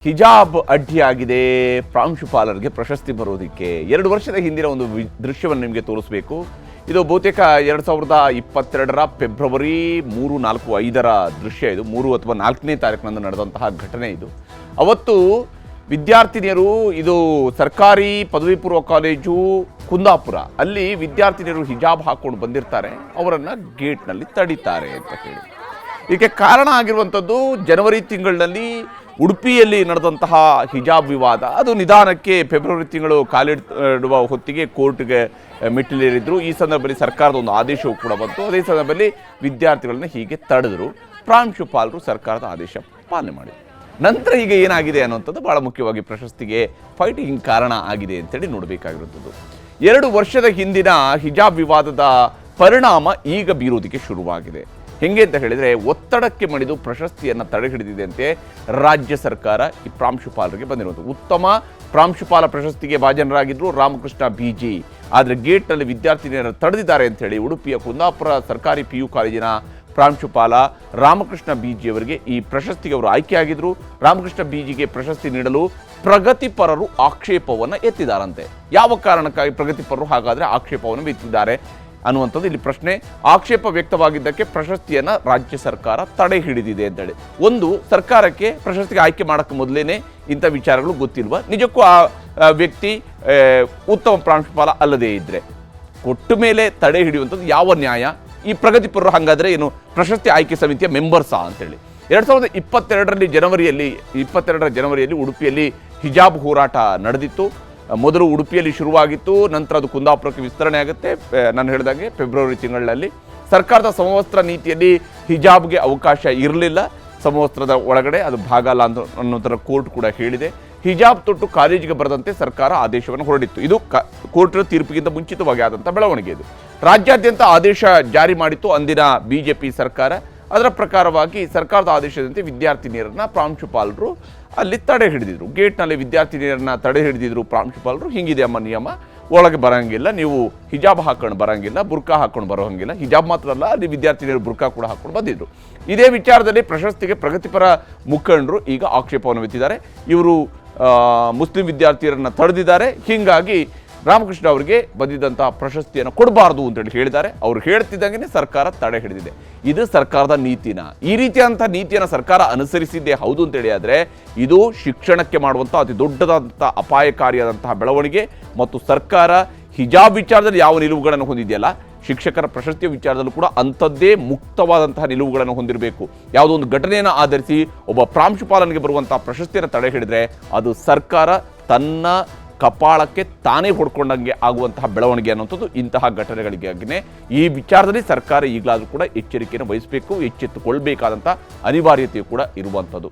ಹಿಜಾಬ್ ಅಡ್ಡಿಯಾಗಿದೆ ಪ್ರಾಂಶುಪಾಲರಿಗೆ ಪ್ರಶಸ್ತಿ ಬರೋದಕ್ಕೆ 2 ವರ್ಷದ ಹಿಂದಿನ ಒಂದು ದೃಶ್ಯವನ್ನು ನಿಮಗೆ ತೋರಿಸಬೇಕು. ಇದು ಬಹುತೇಕ 2022ರ ಫೆಬ್ರವರಿ 3, 4, 5ರ ದೃಶ್ಯ. ಇದು 3 ಅಥವಾ 4ನೇ ತಾರೀಕಿನಂದು ನಡೆದಂತಹ ಘಟನೆ ಇದು. ಅವತ್ತು ವಿದ್ಯಾರ್ಥಿನಿಯರು, ಇದು ಸರ್ಕಾರಿ ಪದವಿ ಪೂರ್ವ ಕಾಲೇಜು ಕುಂದಾಪುರ, ಅಲ್ಲಿ ವಿದ್ಯಾರ್ಥಿನಿಯರು ಹಿಜಾಬ್ ಹಾಕೊಂಡು ಬಂದಿರ್ತಾರೆ, ಅವರನ್ನು ಗೇಟ್ನಲ್ಲಿ ತಡೀತಾರೆ ಅಂತ ಹೇಳಿ. ಇದಕ್ಕೆ ಕಾರಣ ಆಗಿರುವಂಥದ್ದು ಜನವರಿ ತಿಂಗಳಿನಲ್ಲಿ ಉಡುಪಿಯಲ್ಲಿ ನಡೆದಂತಹ ಹಿಜಾಬ್ ವಿವಾದ. ಅದು ನಿಧಾನಕ್ಕೆ ಫೆಬ್ರವರಿ ತಿಂಗಳು ಕಾಲಿಡುವ ಹೊತ್ತಿಗೆ ಕೋರ್ಟ್ಗೆ ಮೆಟ್ಟಿಲೇರಿದ್ರು. ಈ ಸಂದರ್ಭದಲ್ಲಿ ಸರ್ಕಾರದ ಒಂದು ಆದೇಶವೂ ಕೂಡ ಬಂತು. ಅದೇ ಸಂದರ್ಭದಲ್ಲಿ ವಿದ್ಯಾರ್ಥಿಗಳನ್ನ ಹೀಗೆ ತಡೆದರು. ಪ್ರಾಂಶುಪಾಲರು ಸರ್ಕಾರದ ಆದೇಶ ಪಾಲನೆ ಮಾಡಿದರು. ನಂತರ ಈಗ ಏನಾಗಿದೆ ಅನ್ನುವಂಥದ್ದು ಭಾಳ ಮುಖ್ಯವಾಗಿ ಪ್ರಶಸ್ತಿಗೆ ಫೈಟಿಂಗ್ ಕಾರಣ ಆಗಿದೆ ಅಂತೇಳಿ ನೋಡಬೇಕಾಗಿರುವಂಥದ್ದು. 2 ವರ್ಷದ ಹಿಂದಿನ ಹಿಜಾಬ್ ವಿವಾದದ ಪರಿಣಾಮ ಈಗ ಬೀರೋದಕ್ಕೆ ಶುರುವಾಗಿದೆ. ಹೆಂಗೆ ಅಂತ ಹೇಳಿದರೆ, ಒತ್ತಡಕ್ಕೆ ಮಣಿದು ಪ್ರಶಸ್ತಿಯನ್ನು ತಡೆ ಹಿಡಿದಿದೆಯಂತೆ ರಾಜ್ಯ ಸರ್ಕಾರ ಈ ಪ್ರಾಂಶುಪಾಲರಿಗೆ ಬಂದಿರುವಂಥದ್ದು. ಉತ್ತಮ ಪ್ರಾಂಶುಪಾಲ ಪ್ರಶಸ್ತಿಗೆ ಭಾಜನರಾಗಿದ್ದರು ರಾಮಕೃಷ್ಣ ಬಿಜಿ. ಆದರೆ ಗೇಟ್ನಲ್ಲಿ ವಿದ್ಯಾರ್ಥಿನಿಯರನ್ನು ತಡೆದಿದ್ದಾರೆ ಅಂಥೇಳಿ ಉಡುಪಿಯ ಕುಂದಾಪುರ ಸರ್ಕಾರಿ PU ಕಾಲೇಜಿನ ಪ್ರಾಂಶುಪಾಲ ರಾಮಕೃಷ್ಣ ಬಿಜಿ ಅವರಿಗೆ ಈ ಪ್ರಶಸ್ತಿಗೆ ಅವರು ಆಯ್ಕೆಯಾಗಿದ್ದರು. ರಾಮಕೃಷ್ಣ ಬಿಜಿಗೆ ಪ್ರಶಸ್ತಿ ನೀಡಲು ಪ್ರಗತಿಪರರು ಆಕ್ಷೇಪವನ್ನು ಎತ್ತಿದ್ದಾರಂತೆ. ಯಾವ ಕಾರಣಕ್ಕಾಗಿ ಪ್ರಗತಿಪರರು ಹಾಗಾದರೆ ಆಕ್ಷೇಪವನ್ನು ಎತ್ತಿದ್ದಾರೆ ಅನ್ನುವಂಥದ್ದು ಇಲ್ಲಿ ಪ್ರಶ್ನೆ. ಆಕ್ಷೇಪ ವ್ಯಕ್ತವಾಗಿದ್ದಕ್ಕೆ ಪ್ರಶಸ್ತಿಯನ್ನು ರಾಜ್ಯ ಸರ್ಕಾರ ತಡೆ ಹಿಡಿದಿದೆ ಅಂತೇಳಿ. ಒಂದು, ಸರ್ಕಾರಕ್ಕೆ ಪ್ರಶಸ್ತಿಗೆ ಆಯ್ಕೆ ಮಾಡೋಕ್ಕೆ ಮೊದಲೇ ಇಂಥ ವಿಚಾರಗಳು ಗೊತ್ತಿಲ್ವ? ನಿಜಕ್ಕೂ ಆ ವ್ಯಕ್ತಿ ಉತ್ತಮ ಪ್ರಾಂಶುಪಾಲ ಅಲ್ಲದೇ ಇದ್ದರೆ ಕೊಟ್ಟ ಮೇಲೆ ತಡೆ ಹಿಡಿಯುವಂಥದ್ದು ಯಾವ ನ್ಯಾಯ? ಈ ಪ್ರಗತಿಪರರು ಹಾಗಾದರೆ ಏನು ಪ್ರಶಸ್ತಿ ಆಯ್ಕೆ ಸಮಿತಿಯ ಮೆಂಬರ್ಸಾ ಅಂತೇಳಿ. 2022ರ ಜನವರಿಯಲ್ಲಿ ಉಡುಪಿಯಲ್ಲಿ ಹಿಜಾಬ್ ಹೋರಾಟ ನಡೆದಿತ್ತು. ಮೊದಲು ಉಡುಪಿಯಲ್ಲಿ ಶುರುವಾಗಿತ್ತು, ನಂತರ ಅದು ಕುಂದಾಪುರಕ್ಕೆ ವಿಸ್ತರಣೆ ಆಗುತ್ತೆ. ನಾನು ಹೇಳಿದಾಗೆ ಫೆಬ್ರವರಿ ತಿಂಗಳಲ್ಲಿ ಸರ್ಕಾರದ ಸಮವಸ್ತ್ರ ನೀತಿಯಲ್ಲಿ ಹಿಜಾಬ್ಗೆ ಅವಕಾಶ ಇರಲಿಲ್ಲ. ಸಮವಸ್ತ್ರದ ಒಳಗಡೆ ಅದು ಭಾಗ ಅಲ್ಲ ಅನ್ನೋ ಕೋರ್ಟ್ ಕೂಡ ಹೇಳಿದೆ. ಹಿಜಾಬ್ ತೊಟ್ಟು ಕಾಲೇಜಿಗೆ ಬರದಂತೆ ಸರ್ಕಾರ ಆದೇಶವನ್ನು ಹೊರಡಿತ್ತು. ಇದು ಕೋರ್ಟ್ ತೀರ್ಪಿಗಿಂತ ಮುಂಚಿತವಾಗಿ ಆದಂಥ ಬೆಳವಣಿಗೆ. ಇದು ರಾಜ್ಯಾದ್ಯಂತ ಆದೇಶ ಜಾರಿ ಮಾಡಿತ್ತು ಅಂದಿನ BJP ಸರ್ಕಾರ. ಅದರ ಪ್ರಕಾರವಾಗಿ ಸರ್ಕಾರದ ಆದೇಶದಂತೆ ವಿದ್ಯಾರ್ಥಿನಿಯರನ್ನ ಪ್ರಾಂಶುಪಾಲರು ಅಲ್ಲಿ ತಡೆ ಹಿಡಿದಿದ್ರು. ಗೇಟ್ನಲ್ಲಿ ವಿದ್ಯಾರ್ಥಿನಿಯರನ್ನ ತಡೆ ಹಿಡಿದಿದ್ರು ಪ್ರಾಂಶುಪಾಲರು. ಹಿಂಗಿದೆ ಅಮ್ಮ ನಿಯಮ, ಒಳಗೆ ಬರೋಂಗಿಲ್ಲ, ನೀವು ಹಿಜಾಬ್ ಹಾಕೊಂಡು ಬರೋಂಗಿಲ್ಲ, ಬುರ್ಕಾ ಹಾಕೊಂಡು ಬರೋಂಗಿಲ್ಲ. ಹಿಜಾಬ್ ಮಾತ್ರ ಅಲ್ಲ, ಅಲ್ಲಿ ವಿದ್ಯಾರ್ಥಿನಿಯರು ಬುರ್ಕಾ ಕೂಡ ಹಾಕೊಂಡು ಬಂದಿದ್ರು. ಇದೇ ವಿಚಾರದಲ್ಲಿ ಪ್ರಶಸ್ತಿಗೆ ಪ್ರಗತಿಪರ ಮುಖಂಡರು ಈಗ ಆಕ್ಷೇಪವನ್ನು ಎತ್ತಿದ್ದಾರೆ. ಇವರು ಮುಸ್ಲಿಂ ವಿದ್ಯಾರ್ಥಿಯರನ್ನು ತಡೆದಿದ್ದಾರೆ, ಹೀಗಾಗಿ ರಾಮಕೃಷ್ಣ ಅವರಿಗೆ ಬಂದಿದ್ದಂತಹ ಪ್ರಶಸ್ತಿಯನ್ನು ಕೊಡಬಾರ್ದು ಅಂತೇಳಿ ಹೇಳಿದ್ದಾರೆ. ಅವರು ಹೇಳ್ತಿದ್ದಂಗೆ ಸರ್ಕಾರ ತಡೆ ಹಿಡಿದಿದೆ. ಇದು ಸರ್ಕಾರದ ನೀತಿನ, ಈ ರೀತಿಯಾದಂಥ ನೀತಿಯನ್ನು ಸರ್ಕಾರ ಅನುಸರಿಸಿದ್ದೇ ಹೌದು ಅಂತೇಳಿ ಆದರೆ ಇದು ಶಿಕ್ಷಣಕ್ಕೆ ಮಾಡುವಂಥ ಅತಿ ದೊಡ್ಡದಾದಂಥ ಅಪಾಯಕಾರಿಯಾದಂತಹ ಬೆಳವಣಿಗೆ. ಮತ್ತು ಸರ್ಕಾರ ಹಿಜಾಬ್ ವಿಚಾರದಲ್ಲಿ ಯಾವ ನಿಲುವುಗಳನ್ನು ಹೊಂದಿದೆಯಲ್ಲ, ಶಿಕ್ಷಕರ ಪ್ರಶಸ್ತಿಯ ವಿಚಾರದಲ್ಲೂ ಕೂಡ ಅಂಥದ್ದೇ ಮುಕ್ತವಾದಂತಹ ನಿಲುವುಗಳನ್ನು ಹೊಂದಿರಬೇಕು. ಯಾವುದೋ ಒಂದು ಘಟನೆಯನ್ನು ಆಧರಿಸಿ ಒಬ್ಬ ಪ್ರಾಂಶುಪಾಲನಿಗೆ ಬರುವಂತಹ ಪ್ರಶಸ್ತಿಯನ್ನು ತಡೆ ಹಿಡಿದ್ರೆ ಅದು ಸರ್ಕಾರ ತನ್ನ ಕಪಾಳಕ್ಕೆ ತಾನೇ ಹೊಡ್ಕೊಂಡಂಗೆ ಆಗುವಂತಹ ಬೆಳವಣಿಗೆ ಅನ್ನುವಂಥದ್ದು ಇಂತಹ ಘಟನೆಗಳಿಗಾಗಿಯೇ. ಈ ವಿಚಾರದಲ್ಲಿ ಸರ್ಕಾರ ಈಗಲಾದರೂ ಕೂಡ ಎಚ್ಚರಿಕೆಯನ್ನು ವಹಿಸಬೇಕು, ಎಚ್ಚೆತ್ತುಕೊಳ್ಬೇಕಾದಂಥ ಅನಿವಾರ್ಯತೆಯೂ ಕೂಡ ಇರುವಂಥದ್ದು.